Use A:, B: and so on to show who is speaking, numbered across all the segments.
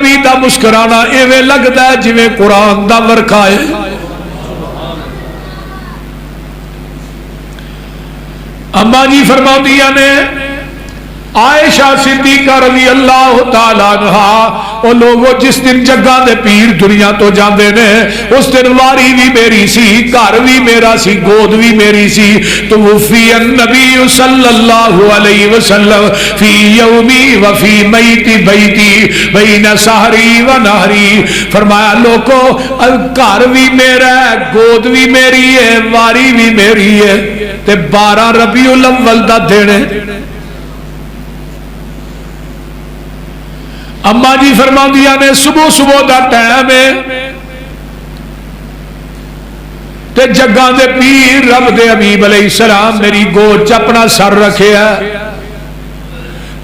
A: نبی دا مسکرانا ایویں لگدا ہے جویں قرآن دا ورقہ ہے۔ اما جی فرماؤندیاں نے عائشہ صدیقہ رضی اللہ تعالیٰ عنہ وہ لوگوں جس دن جگہ دے پیر دنیا تو جاندے نے اس دن واری بھی میری سی، گھر بھی میرا سی، گود بھی میری سی۔ تو وفی النبی صلی اللہ علیہ وسلم فی یومی وفی میتی بیتی بین سحری و نہری، فرمایا لوگوں گھر بھی میرا ہے، گود بھی میری ہے، واری بھی میری ہے، تے 12 ربیع الاول دا دینے۔ اما جی فرماندیاں نے صبح صبح دا ٹائم ہے تے جگاں دے پیر رب دے حبیب علیہ السلام میری گود چ اپنا سر رکھے ہے۔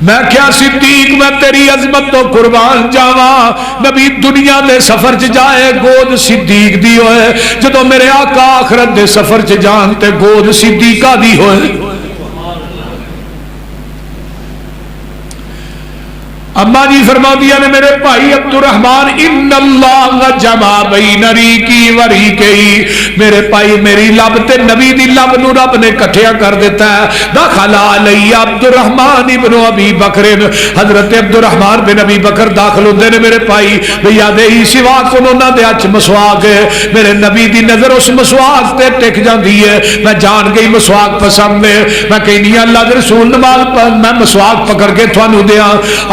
A: میں کیا صدیق میں تیری عظمت تو قربان جاواں، نبی دنیا دے سفر چ جائے گود صدیق دی ہوئے، جدو میرے آقا آخرت دے سفر چ جان تے گود صدیقہ دی ہوئے۔ اما جی فرماندیاں نے میرے بھائی عبد الرحمن ان اللہ جمع بین ریکی و ریکی، میرے بھائی میری لب تے نبی دی لب نو رب نے کٹھیا کر دیتا ہے۔ دخل علی عبد الرحمن ابن ابی بکر، حضرت عبد الرحمن بن ابی بکر داخل ہوندے نے میرے بھائی، بھیا دے ہی سواک انہاں دے ہتھ مسواک ہے، میرے نبی دی نظر اس مسواک تے ٹک جاندی ہے، میں جان گئی مسواک پسند ہے، میں کہنی اللہ دے رسول نماز میں مسواک پکڑ کے تھانوں دیاں،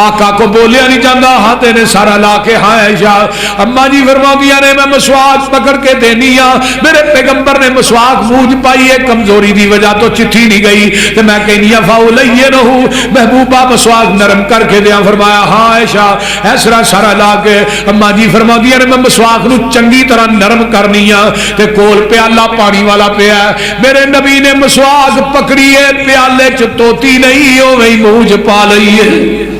A: آقا کو بولیا نہیں جاندہ، ہاں تینے سارا لا کے ہاں عائشہ۔ اما جی فرماندیاں نے میں مسواک پکڑ کے دینی ہاں، میرے پیغمبر نے مسواک موج پائی ہے، کمزوری دی وجہ تو چٹھی نہیں گئی، تو میں کہنی ہاں فاولینہو، محبوبہ مسواک نرم کر کے دیا، فرمایا ہاں عائشہ ایسرا سارا لا کے۔ اما جی فرماندیاں نے میں مسواک نو چنگی طرح نرم کرنی ہاں، تے کول پیالہ پانی والا پیا ہے، میرے نبی نے مسواک پکڑی ہے، پیالے چ توتی نہیں ہو گئی موج پا لئی ہے۔